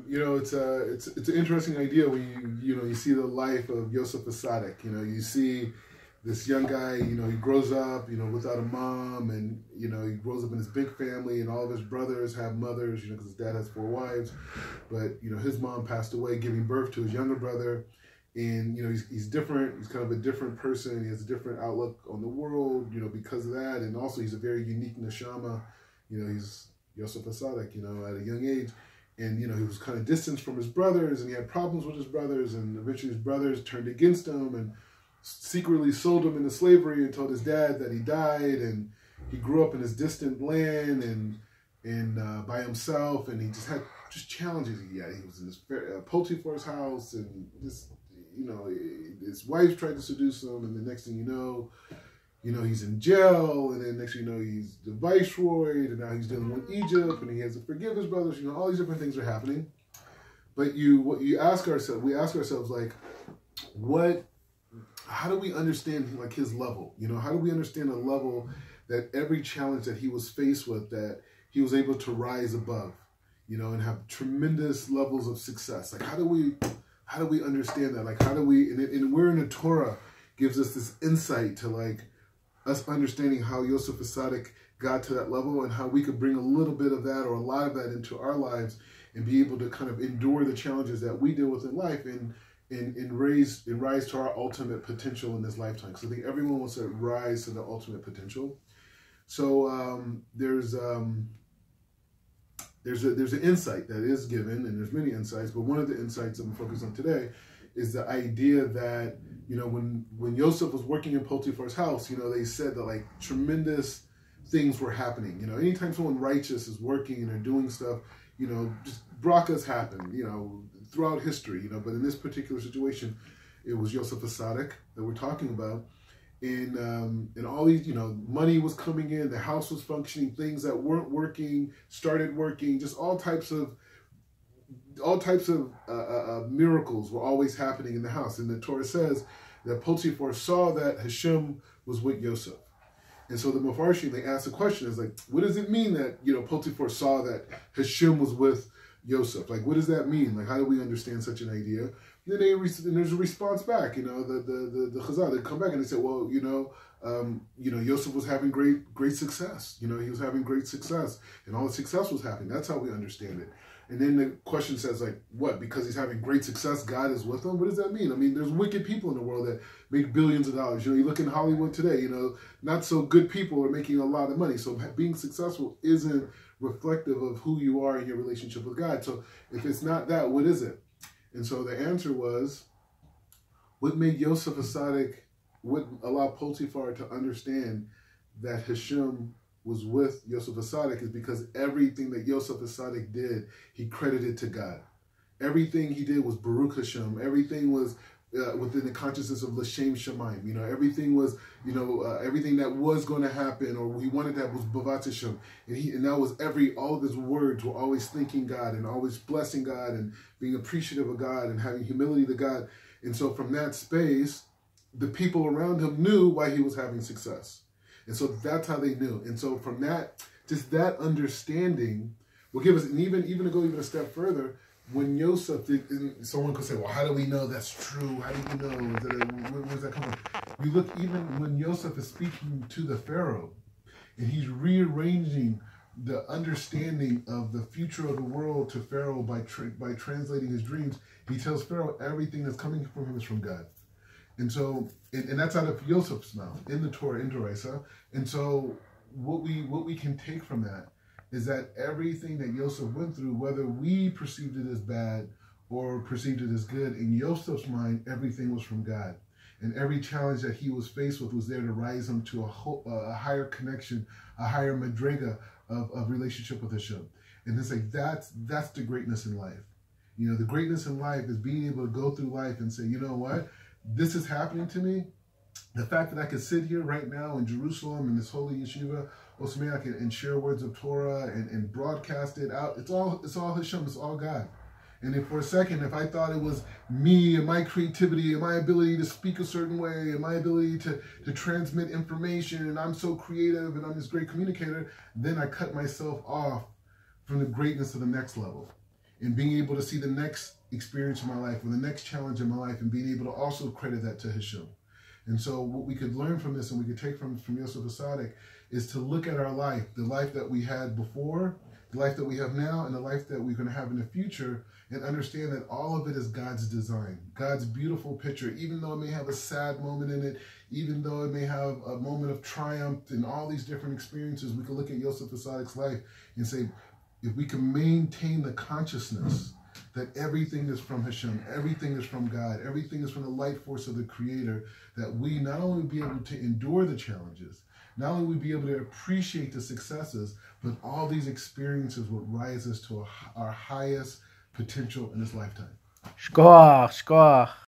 You know, it's an interesting idea when you see the life of Yosef Asadik. You know, you see this young guy. You know, he grows up, without a mom, and he grows up in this big family, and all of his brothers have mothers. Because his dad has 4 wives, but his mom passed away, giving birth to his younger brother. And he's different. He's kind of a different person. He has a different outlook on the world, because of that. And also, he's a very unique neshama. He's Yosef Asadik, at a young age. And, he was kind of distanced from his brothers, and he had problems with his brothers, and eventually his brothers turned against him and secretly sold him into slavery and told his dad that he died, and he grew up in this distant land and by himself, and he just had challenges. He was in this Potiphar's house, and his wife tried to seduce him, and the next thing he's in jail, and then next thing he's the viceroy, and now he's dealing with Egypt, and he has to forgive his brothers. All these different things are happening. But we ask ourselves, like, how do we understand, like, his level? How do we understand a level that every challenge that he was faced with, that he was able to rise above, and have tremendous levels of success? Like, how do we understand that? Like, how do we, and where in the Torah gives us this insight to, like, us understanding how Yosef Asadik got to that level, and how we could bring a little bit of that or a lot of that into our lives and be able to kind of endure the challenges that we deal with in life and rise to our ultimate potential in this lifetime. Because I think everyone wants to rise to the ultimate potential. So there's an insight that is given, and there's many insights, but one of the insights I'm focused on today is the idea that, when Yosef was working in Potiphar's house, they said that, like, tremendous things were happening. Anytime someone righteous is working and they're doing stuff, just brakas happen, throughout history, but in this particular situation, it was Yosef Asadik that we're talking about. And all these, money was coming in, the house was functioning, things that weren't working started working, just all types of miracles were always happening in the house. And the Torah says that Potiphar saw that Hashem was with Yosef. And so the Mefarshim, they ask the question, is like, what does it mean that, Potiphar saw that Hashem was with Yosef? Like, what does that mean? Like, how do we understand such an idea? And then there's a response back, the Chazal, they come back and they say, well, Yosef was having great success. He was having great success, and all the success was happening. That's how we understand it. And then the question says, like, what? Because he's having great success, God is with him? What does that mean? I mean, there's wicked people in the world that make billions of dollars. You look in Hollywood today, not so good people are making a lot of money. So being successful isn't reflective of who you are in your relationship with God. So if it's not that, what is it? And so the answer was, what made Yosef Asadik, what allowed Potiphar to understand that Hashem was with Yosef Asadik, is because everything that Yosef Asadik did, he credited to God. Everything he did was Baruch Hashem. Everything was within the consciousness of L'Shem Shemaim. Everything was, everything that was going to happen or he wanted that was Bavat Hashem. And that was all of his words were always thanking God and always blessing God and being appreciative of God and having humility to God. And so from that space, the people around him knew why he was having success. And so that's how they knew. And so from that, just that understanding will give us, and even to go even a step further, when Yosef did, and someone could say, well, how do we know that's true? How do you know? Where's that coming from? You look, even when Yosef is speaking to the Pharaoh, and he's rearranging the understanding of the future of the world to Pharaoh by translating his dreams, he tells Pharaoh everything that's coming from him is from God. And so, and that's out of Yosef's mouth in the Torah, in Doraisa. And so, what we can take from that is that everything that Yosef went through, whether we perceived it as bad or perceived it as good, in Yosef's mind, everything was from God. And every challenge that he was faced with was there to rise him to a higher connection, a higher madrega of relationship with Hashem. And it's like, that's the greatness in life. The greatness in life is being able to go through life and say, you know what? This is happening to me. The fact that I can sit here right now in Jerusalem in this holy yeshiva, Somayach, and share words of Torah and broadcast it out, it's all Hashem, it's all God. And if for a second, if I thought it was me and my creativity and my ability to speak a certain way and my ability to transmit information and I'm so creative and I'm this great communicator, then I cut myself off from the greatness of the next level. and being able to see the next experience in my life or the next challenge in my life and being able to also credit that to Hashem. And so what we could learn from this and we could take from Yosef Asadiq is to look at our life, the life that we had before, the life that we have now, and the life that we're going to have in the future, and understand that all of it is God's design, God's beautiful picture. Even though it may have a sad moment in it, even though it may have a moment of triumph and all these different experiences, we can look at Yosef Asadiq's life and say, if we can maintain the consciousness that everything is from Hashem, everything is from God, everything is from the light force of the Creator, that we not only be able to endure the challenges, not only will we be able to appreciate the successes, but all these experiences will rise us to our highest potential in this lifetime. Shkoach, shkoach.